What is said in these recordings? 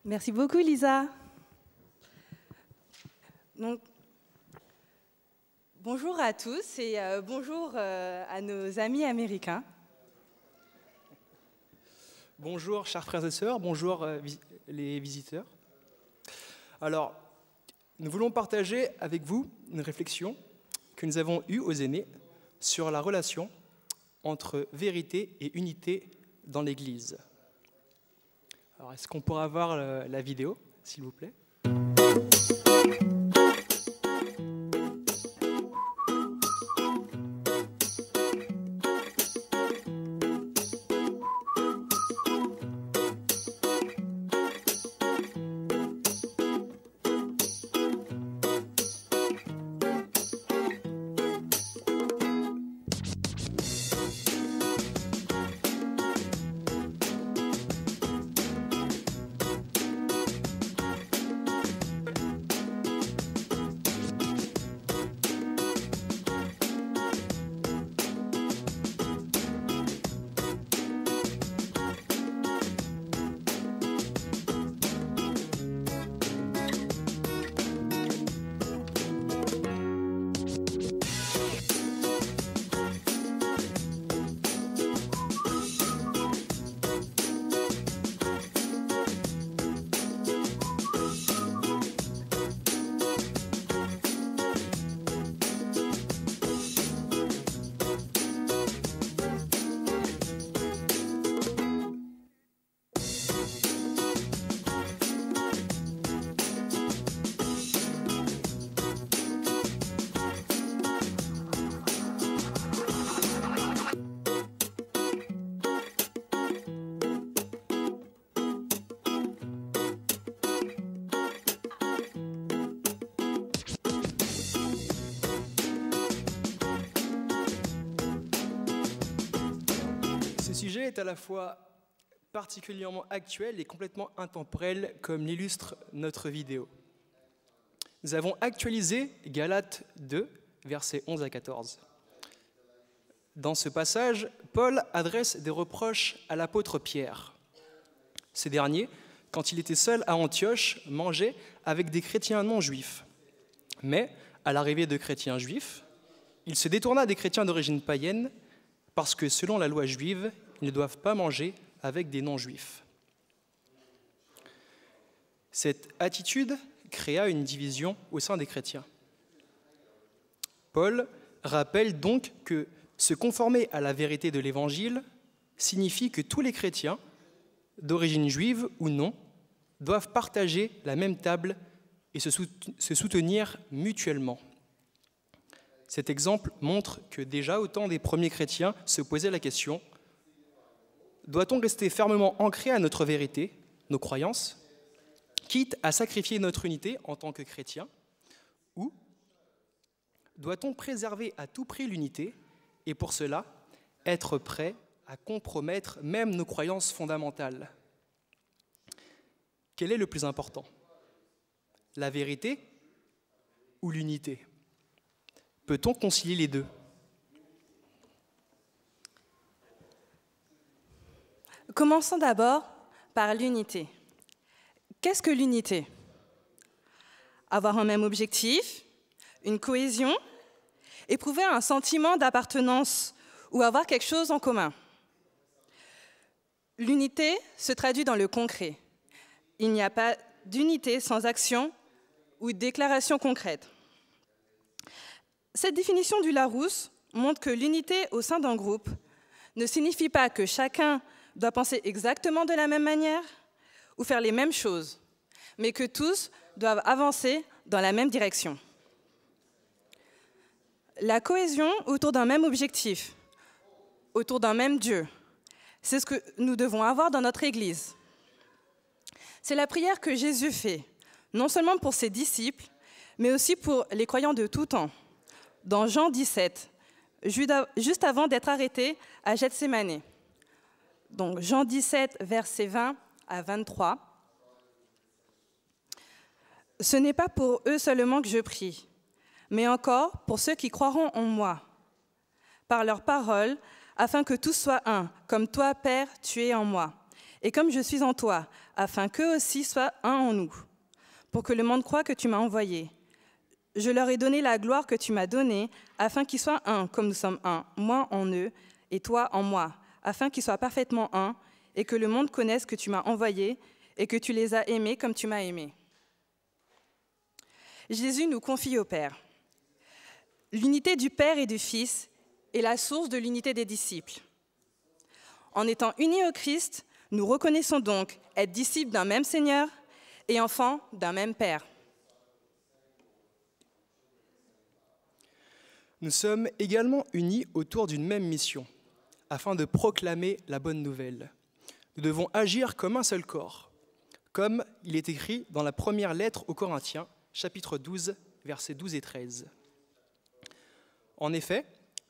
Merci beaucoup, Lisa. Donc, bonjour à tous et bonjour à nos amis américains. Bonjour, chers frères et sœurs, bonjour les visiteurs. Alors, nous voulons partager avec vous une réflexion que nous avons eue aux aînés sur la relation entre vérité et unité dans l'Église. Alors, est-ce qu'on pourra voir la vidéo, s'il vous plaît ? Ce sujet est à la fois particulièrement actuel et complètement intemporel, comme l'illustre notre vidéo. Nous avons actualisé Galates 2, versets 11 à 14. Dans ce passage, Paul adresse des reproches à l'apôtre Pierre. Ce dernier, quand il était seul à Antioche, mangeait avec des chrétiens non juifs. Mais, à l'arrivée de chrétiens juifs, il se détourna des chrétiens d'origine païenne parce que, selon la loi juive, ils ne doivent pas manger avec des non-juifs. Cette attitude créa une division au sein des chrétiens. Paul rappelle donc que se conformer à la vérité de l'Évangile signifie que tous les chrétiens, d'origine juive ou non, doivent partager la même table et se soutenir mutuellement. Cet exemple montre que déjà au temps des premiers chrétiens se posait la question: doit-on rester fermement ancré à notre vérité, nos croyances, quitte à sacrifier notre unité en tant que chrétiens, ou doit-on préserver à tout prix l'unité et pour cela être prêt à compromettre même nos croyances fondamentales? Quel est le plus important? La vérité ou l'unité? Peut-on concilier les deux? Commençons d'abord par l'unité. Qu'est-ce que l'unité? Avoir un même objectif, une cohésion, éprouver un sentiment d'appartenance ou avoir quelque chose en commun. L'unité se traduit dans le concret. Il n'y a pas d'unité sans action ou déclaration concrète. Cette définition du Larousse montre que l'unité au sein d'un groupe ne signifie pas que chacun doit penser exactement de la même manière ou faire les mêmes choses, mais que tous doivent avancer dans la même direction. La cohésion autour d'un même objectif, autour d'un même Dieu, c'est ce que nous devons avoir dans notre Église. C'est la prière que Jésus fait, non seulement pour ses disciples, mais aussi pour les croyants de tout temps. Dans Jean 17, juste avant d'être arrêté à Gethsémanée. Donc Jean 17, versets 20 à 23. « Ce n'est pas pour eux seulement que je prie, mais encore pour ceux qui croiront en moi, par leur parole, afin que tous soient un, comme toi, Père, tu es en moi, et comme je suis en toi, afin qu'eux aussi soient un en nous, pour que le monde croie que tu m'as envoyé. Je leur ai donné la gloire que tu m'as donnée, afin qu'ils soient un, comme nous sommes un, moi en eux et toi en moi, afin qu'ils soient parfaitement un, et que le monde connaisse que tu m'as envoyé et que tu les as aimés comme tu m'as aimé. Jésus nous confie au Père. L'unité du Père et du Fils est la source de l'unité des disciples. En étant unis au Christ, nous reconnaissons donc être disciples d'un même Seigneur et enfants d'un même Père. Nous sommes également unis autour d'une même mission, afin de proclamer la bonne nouvelle. Nous devons agir comme un seul corps, comme il est écrit dans la première lettre aux Corinthiens, chapitre 12, versets 12 et 13. En effet,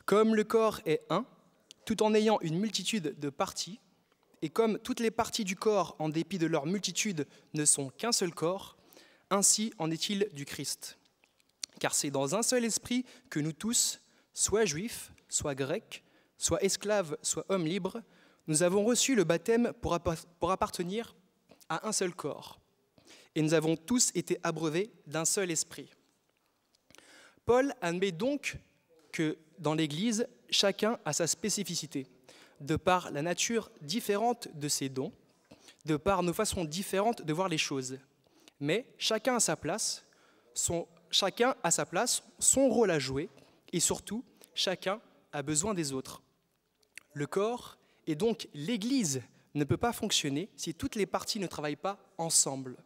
comme le corps est un, tout en ayant une multitude de parties, et comme toutes les parties du corps, en dépit de leur multitude, ne sont qu'un seul corps, ainsi en est-il du Christ. Car c'est dans un seul esprit que nous tous, soit juifs, soit grecs, soit esclaves, soit hommes libres, nous avons reçu le baptême pour appartenir à un seul corps. Et nous avons tous été abreuvés d'un seul esprit. Paul admet donc que dans l'Église, chacun a sa spécificité, de par la nature différente de ses dons, de par nos façons différentes de voir les choses. Mais chacun a sa place, son rôle à jouer, et surtout, chacun a besoin des autres. Le corps, et donc l'Église, ne peut pas fonctionner si toutes les parties ne travaillent pas ensemble.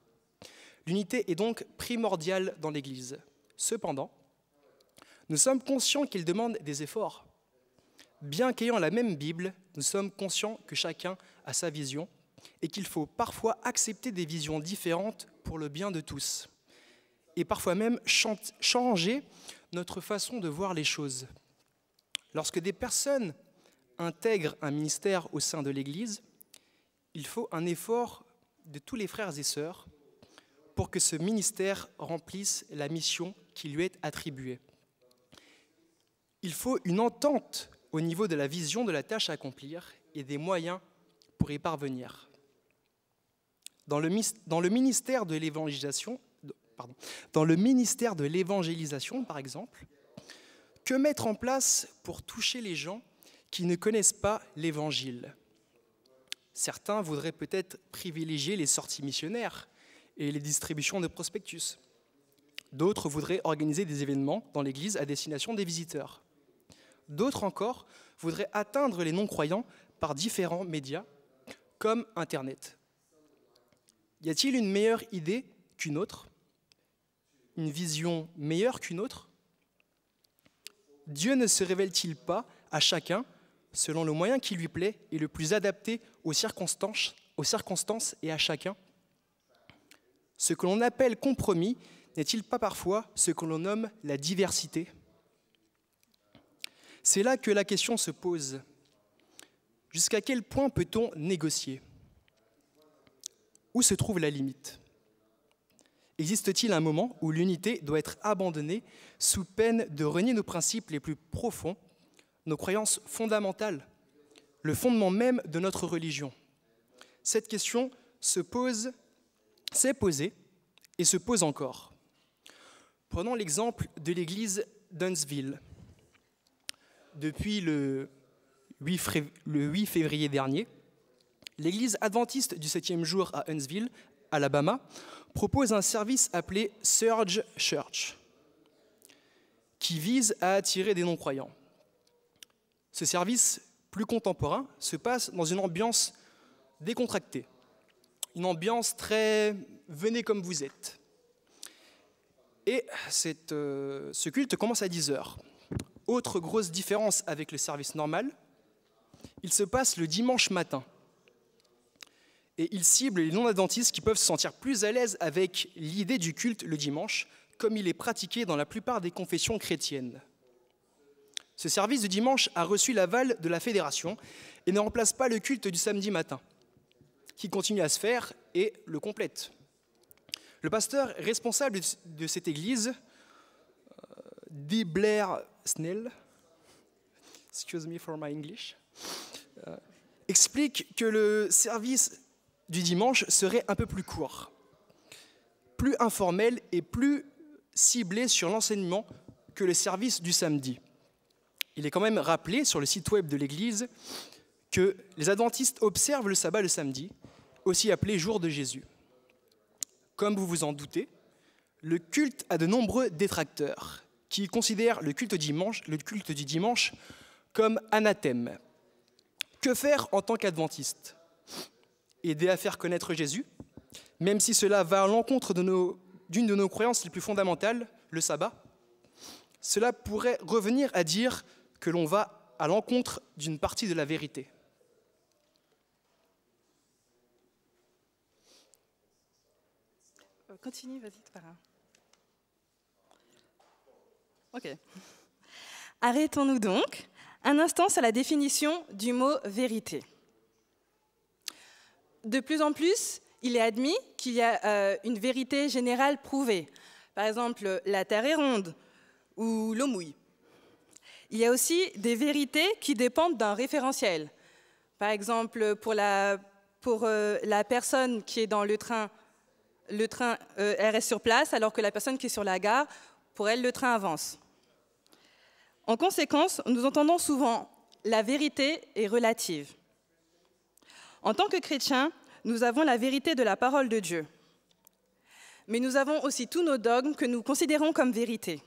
L'unité est donc primordiale dans l'Église. Cependant, nous sommes conscients qu'il demande des efforts. Bien qu'ayant la même Bible, nous sommes conscients que chacun a sa vision et qu'il faut parfois accepter des visions différentes pour le bien de tous. Et parfois même changer notre façon de voir les choses. Lorsque des personnes intègrent un ministère au sein de l'Église, il faut un effort de tous les frères et sœurs pour que ce ministère remplisse la mission qui lui est attribuée. Il faut une entente au niveau de la vision de la tâche à accomplir et des moyens pour y parvenir. Dans le ministère de l'évangélisation, par exemple, que mettre en place pour toucher les gens qui ne connaissent pas l'Évangile ? Certains voudraient peut-être privilégier les sorties missionnaires et les distributions de prospectus. D'autres voudraient organiser des événements dans l'Église à destination des visiteurs. D'autres encore voudraient atteindre les non-croyants par différents médias, comme Internet. Y a-t-il une meilleure idée qu'une autre ? Une vision meilleure qu'une autre ? Dieu ne se révèle-t-il pas à chacun selon le moyen qui lui plaît et le plus adapté aux circonstances et à chacun ? Ce que l'on appelle compromis n'est-il pas parfois ce que l'on nomme la diversité ? C'est là que la question se pose. Jusqu'à quel point peut-on négocier ? Où se trouve la limite ? Existe-t-il un moment où l'unité doit être abandonnée sous peine de renier nos principes les plus profonds, nos croyances fondamentales, le fondement même de notre religion ? Cette question s'est posée et se pose encore. Prenons l'exemple de l'église d'Huntsville. Depuis le 8 février dernier, l'église adventiste du 7e jour à Huntsville, Alabama, propose un service appelé Surge Church, qui vise à attirer des non-croyants. Ce service plus contemporain se passe dans une ambiance décontractée, une ambiance très « venez comme vous êtes ». Et ce culte commence à 10h. Autre grosse différence avec le service normal, il se passe le dimanche matin. Et il cible les non-adventistes qui peuvent se sentir plus à l'aise avec l'idée du culte le dimanche, comme il est pratiqué dans la plupart des confessions chrétiennes. Ce service du dimanche a reçu l'aval de la fédération et ne remplace pas le culte du samedi matin, qui continue à se faire et le complète. Le pasteur responsable de cette église, D. Blair Snell, excuse me for my English, explique que le service du dimanche serait un peu plus court, plus informel et plus ciblé sur l'enseignement que le service du samedi. Il est quand même rappelé sur le site web de l'Église que les adventistes observent le sabbat le samedi, aussi appelé jour de Jésus. Comme vous vous en doutez, le culte a de nombreux détracteurs qui considèrent le culte du dimanche comme anathème. Que faire en tant qu'adventiste? Aider à faire connaître Jésus, même si cela va à l'encontre d'une de nos croyances les plus fondamentales, le sabbat. Cela pourrait revenir à dire que l'on va à l'encontre d'une partie de la vérité. Continue, vas-y, c'est pas grave. Ok. Arrêtons-nous donc un instant sur la définition du mot vérité. De plus en plus, il est admis qu'il y a une vérité générale prouvée. Par exemple, la Terre est ronde ou l'eau mouille. Il y a aussi des vérités qui dépendent d'un référentiel. Par exemple, pour la personne qui est dans le train, elle reste sur place, alors que la personne qui est sur la gare, pour elle, le train avance. En conséquence, nous entendons souvent « la vérité est relative ». En tant que chrétiens, nous avons la vérité de la parole de Dieu. Mais nous avons aussi tous nos dogmes que nous considérons comme vérité.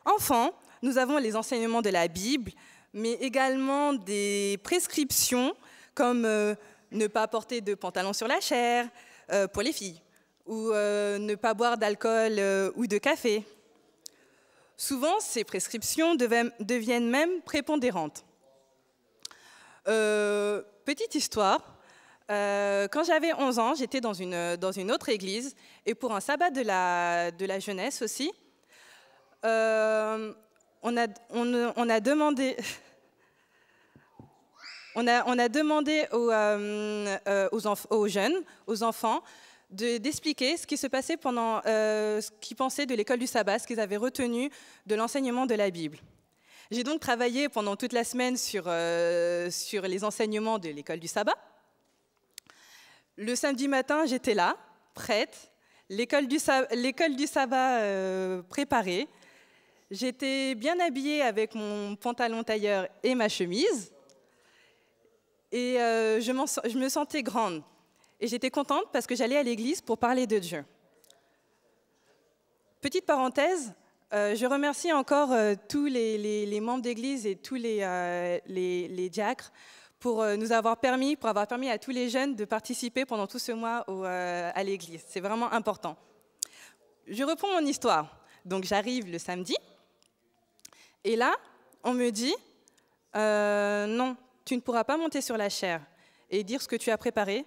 Enfin, nous avons les enseignements de la Bible, mais également des prescriptions comme ne pas porter de pantalon sur la chair pour les filles, ou ne pas boire d'alcool ou de café. Souvent, ces prescriptions deviennent même prépondérantes. Petite histoire, quand j'avais 11 ans, j'étais dans une autre église, et pour un sabbat de la jeunesse aussi, on a demandé aux jeunes, aux enfants, d'expliquer ce qui se passait pendant ce qu'ils pensaient de l'école du sabbat, ce qu'ils avaient retenu de l'enseignement de la Bible. J'ai donc travaillé pendant toute la semaine sur les enseignements de l'école du sabbat. Le samedi matin, j'étais là, prête, l'école du sabbat préparée. J'étais bien habillée avec mon pantalon tailleur et ma chemise. Et je me sentais grande. Et j'étais contente parce que j'allais à l'église pour parler de Dieu. Petite parenthèse, je remercie encore tous les membres d'église et tous les diacres pour avoir permis à tous les jeunes de participer pendant tout ce mois à l'église. C'est vraiment important. Je reprends mon histoire. Donc j'arrive le samedi, et là, on me dit non, tu ne pourras pas monter sur la chaire et dire ce que tu as préparé,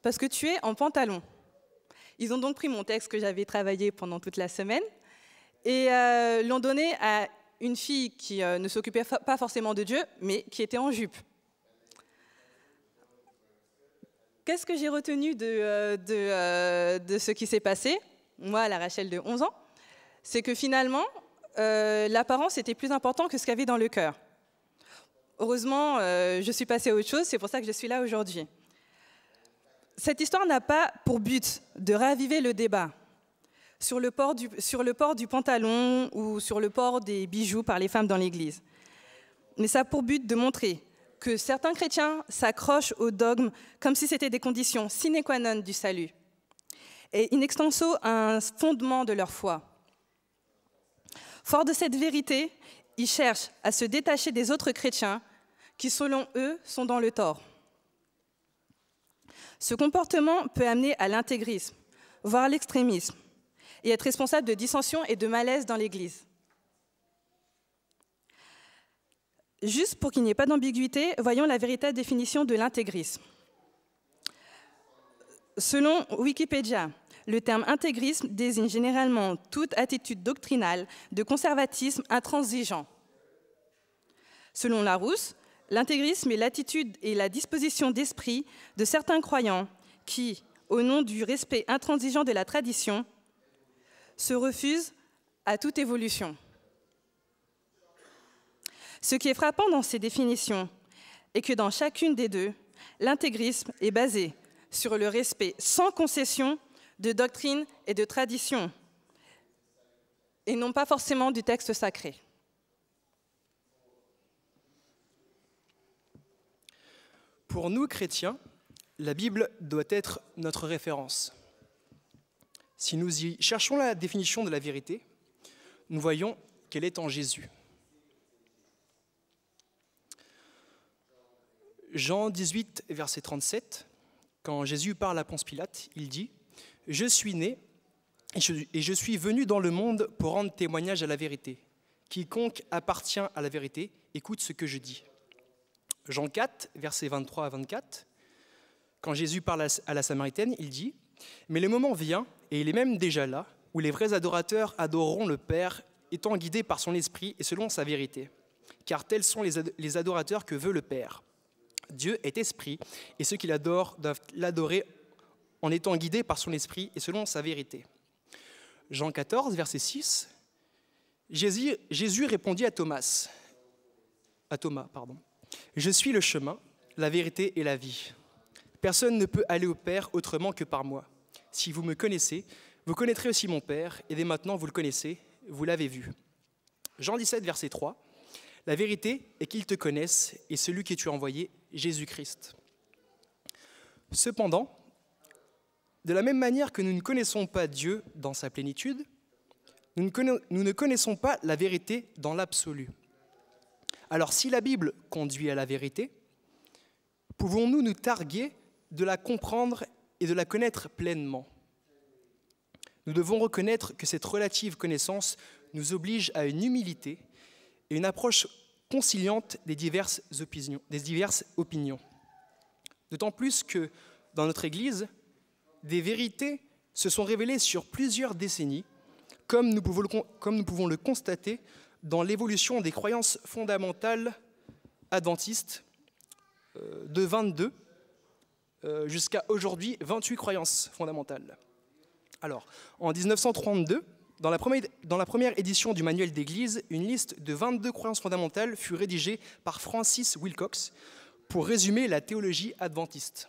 parce que tu es en pantalon. Ils ont donc pris mon texte que j'avais travaillé pendant toute la semaine et l'ont donné à une fille qui ne s'occupait pas forcément de Dieu, mais qui était en jupe. Qu'est-ce que j'ai retenu de ce qui s'est passé, moi, la Rachel de 11 ans, c'est que finalement, l'apparence était plus important que ce qu'il y avait dans le cœur. Heureusement, je suis passée à autre chose, c'est pour ça que je suis là aujourd'hui. Cette histoire n'a pas pour but de raviver le débat sur le port du pantalon ou sur le port des bijoux par les femmes dans l'Église. Mais ça a pour but de montrer que certains chrétiens s'accrochent aux dogmes comme si c'était des conditions sine qua non du salut, et in extenso un fondement de leur foi. Fort de cette vérité, ils cherchent à se détacher des autres chrétiens qui, selon eux, sont dans le tort. Ce comportement peut amener à l'intégrisme, voire l'extrémisme, et être responsable de dissensions et de malaise dans l'Église. Juste pour qu'il n'y ait pas d'ambiguïté, voyons la véritable définition de l'intégrisme. Selon Wikipédia, le terme intégrisme désigne généralement toute attitude doctrinale de conservatisme intransigeant. Selon Larousse, l'intégrisme est l'attitude et la disposition d'esprit de certains croyants qui, au nom du respect intransigeant de la tradition, se refusent à toute évolution. Ce qui est frappant dans ces définitions est que dans chacune des deux, l'intégrisme est basé sur le respect sans concession de doctrines et de traditions, et non pas forcément du texte sacré. Pour nous, chrétiens, la Bible doit être notre référence. Si nous y cherchons la définition de la vérité, nous voyons qu'elle est en Jésus. Jean 18, verset 37, quand Jésus parle à Ponce Pilate, il dit « Je suis né et je suis venu dans le monde pour rendre témoignage à la vérité. Quiconque appartient à la vérité, écoute ce que je dis. » Jean 4, versets 23 à 24, quand Jésus parle à la Samaritaine, il dit « Mais le moment vient, et il est même déjà là, où les vrais adorateurs adoreront le Père, étant guidés par son esprit et selon sa vérité. Car tels sont les adorateurs que veut le Père. Dieu est esprit, et ceux qui l'adorent doivent l'adorer en étant guidés par son esprit et selon sa vérité. » Jean 14, verset 6, Jésus répondit à Thomas, « Je suis le chemin, la vérité et la vie. Personne ne peut aller au Père autrement que par moi. Si vous me connaissez, vous connaîtrez aussi mon Père, et dès maintenant vous le connaissez, vous l'avez vu. » Jean 17, verset 3, « La vérité est qu'ils te connaissent, et celui que tu as envoyé, Jésus-Christ. » Cependant, de la même manière que nous ne connaissons pas Dieu dans sa plénitude, nous ne connaissons pas la vérité dans l'absolu. Alors si la Bible conduit à la vérité, pouvons-nous nous targuer de la comprendre et de la connaître pleinement? Nous devons reconnaître que cette relative connaissance nous oblige à une humilité et une approche conciliante des diverses opinions. D'autant plus que dans notre Église, des vérités se sont révélées sur plusieurs décennies, comme nous pouvons le constater dans l'évolution des croyances fondamentales adventistes de 22 jusqu'à aujourd'hui 28 croyances fondamentales. Alors, en 1932, dans la première édition du manuel d'Église, une liste de 22 croyances fondamentales fut rédigée par Francis Wilcox pour résumer la théologie adventiste.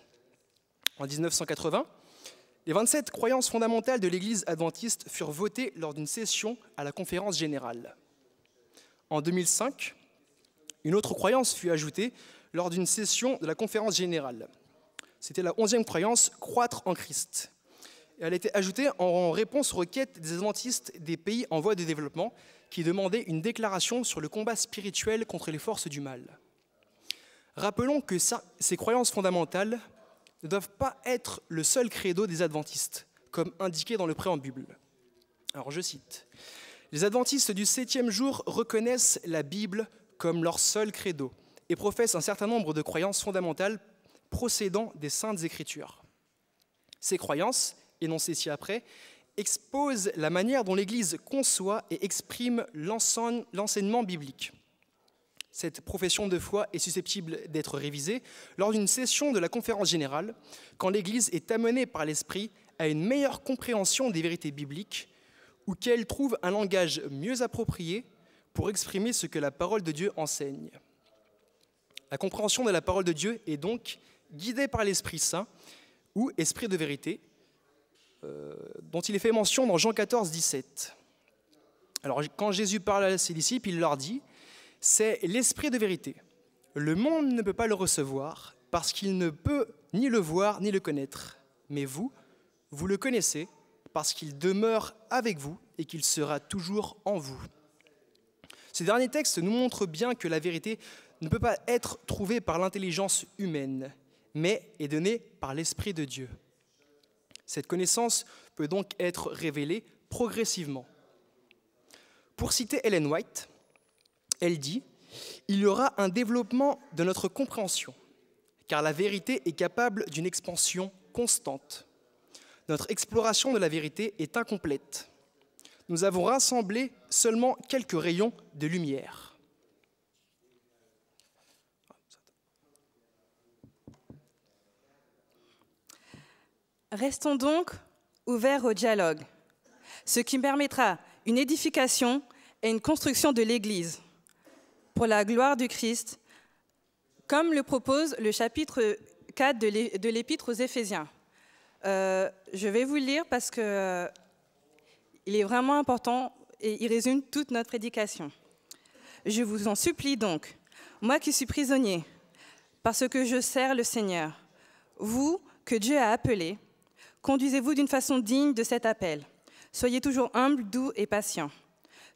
En 1980, les 27 croyances fondamentales de l'Église adventiste furent votées lors d'une session à la conférence générale. En 2005, une autre croyance fut ajoutée lors d'une session de la conférence générale. C'était la 11e croyance, croître en Christ. Elle a été ajoutée en réponse aux requêtes des adventistes des pays en voie de développement qui demandaient une déclaration sur le combat spirituel contre les forces du mal. Rappelons que ces croyances fondamentales ne doivent pas être le seul credo des adventistes, comme indiqué dans le préambule. Alors je cite, « Les adventistes du 7e jour reconnaissent la Bible comme leur seul credo et professent un certain nombre de croyances fondamentales procédant des Saintes Écritures. Ces croyances, énoncées ci-après, exposent la manière dont l'Église conçoit et exprime l'enseignement biblique. Cette profession de foi est susceptible d'être révisée lors d'une session de la conférence générale, quand l'Église est amenée par l'Esprit à une meilleure compréhension des vérités bibliques ou qu'elle trouve un langage mieux approprié pour exprimer ce que la parole de Dieu enseigne. La compréhension de la parole de Dieu est donc guidée par l'Esprit Saint ou Esprit de vérité, dont il est fait mention dans Jean 14, 17. Alors, quand Jésus parle à ses disciples, il leur dit « C'est l'Esprit de vérité. Le monde ne peut pas le recevoir parce qu'il ne peut ni le voir ni le connaître. Mais vous, vous le connaissez parce qu'il demeure avec vous et qu'il sera toujours en vous. » Ce dernier texte nous montre bien que la vérité ne peut pas être trouvée par l'intelligence humaine, mais est donnée par l'Esprit de Dieu. Cette connaissance peut donc être révélée progressivement. Pour citer Ellen White, elle dit « Il y aura un développement de notre compréhension, car la vérité est capable d'une expansion constante. Notre exploration de la vérité est incomplète. Nous avons rassemblé seulement quelques rayons de lumière. » Restons donc ouverts au dialogue, ce qui permettra une édification et une construction de l'Église pour la gloire du Christ, comme le propose le chapitre 4 de l'Épître aux Éphésiens. Je vais vous le lire parce qu'il est vraiment important et il résume toute notre prédication. Je vous en supplie donc, moi qui suis prisonnier, parce que je sers le Seigneur, vous que Dieu a appelés, conduisez-vous d'une façon digne de cet appel. Soyez toujours humbles, doux et patients.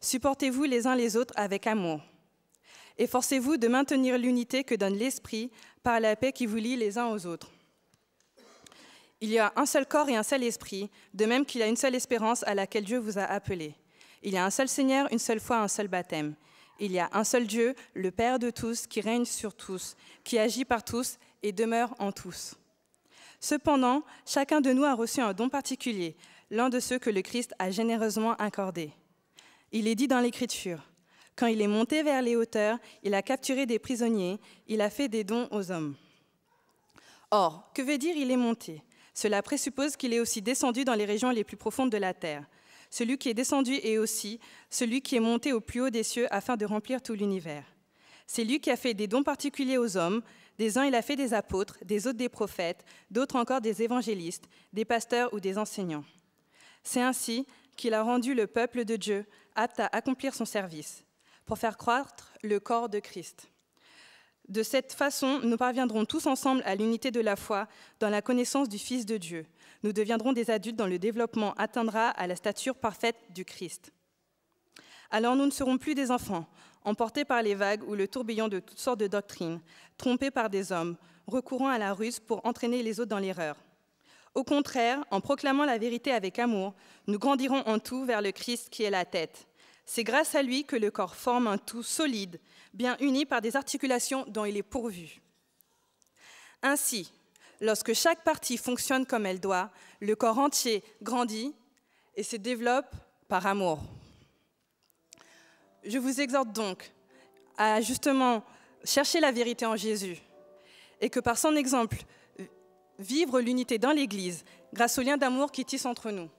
Supportez-vous les uns les autres avec amour. Efforcez-vous de maintenir l'unité que donne l'Esprit par la paix qui vous lie les uns aux autres. Il y a un seul corps et un seul esprit, de même qu'il y a une seule espérance à laquelle Dieu vous a appelés. Il y a un seul Seigneur, une seule foi, un seul baptême. Il y a un seul Dieu, le Père de tous, qui règne sur tous, qui agit par tous et demeure en tous. Cependant, chacun de nous a reçu un don particulier, l'un de ceux que le Christ a généreusement accordés. Il est dit dans l'Écriture, « Quand il est monté vers les hauteurs, il a capturé des prisonniers, il a fait des dons aux hommes. » Or, que veut dire « il est monté » ? Cela présuppose qu'il est aussi descendu dans les régions les plus profondes de la terre. Celui qui est descendu est aussi celui qui est monté au plus haut des cieux afin de remplir tout l'univers. C'est lui qui a fait des dons particuliers aux hommes. Des uns, il a fait des apôtres, des autres des prophètes, d'autres encore des évangélistes, des pasteurs ou des enseignants. C'est ainsi qu'il a rendu le peuple de Dieu apte à accomplir son service, pour faire croître le corps de Christ. De cette façon, nous parviendrons tous ensemble à l'unité de la foi dans la connaissance du Fils de Dieu. Nous deviendrons des adultes dont le développement atteindra à la stature parfaite du Christ. Alors nous ne serons plus des enfants, emportés par les vagues ou le tourbillon de toutes sortes de doctrines, trompés par des hommes, recourant à la ruse pour entraîner les autres dans l'erreur. Au contraire, en proclamant la vérité avec amour, nous grandirons en tout vers le Christ qui est la tête. C'est grâce à lui que le corps forme un tout solide, bien uni par des articulations dont il est pourvu. Ainsi, lorsque chaque partie fonctionne comme elle doit, le corps entier grandit et se développe par amour. Je vous exhorte donc à justement chercher la vérité en Jésus et que par son exemple, vivre l'unité dans l'Église grâce au lien d'amour qui tisse entre nous.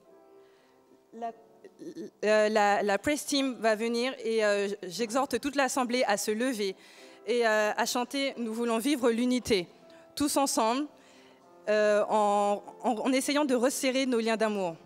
La Praise Team va venir et j'exhorte toute l'Assemblée à se lever et à chanter « Nous voulons vivre l'unité » tous ensemble en essayant de resserrer nos liens d'amour.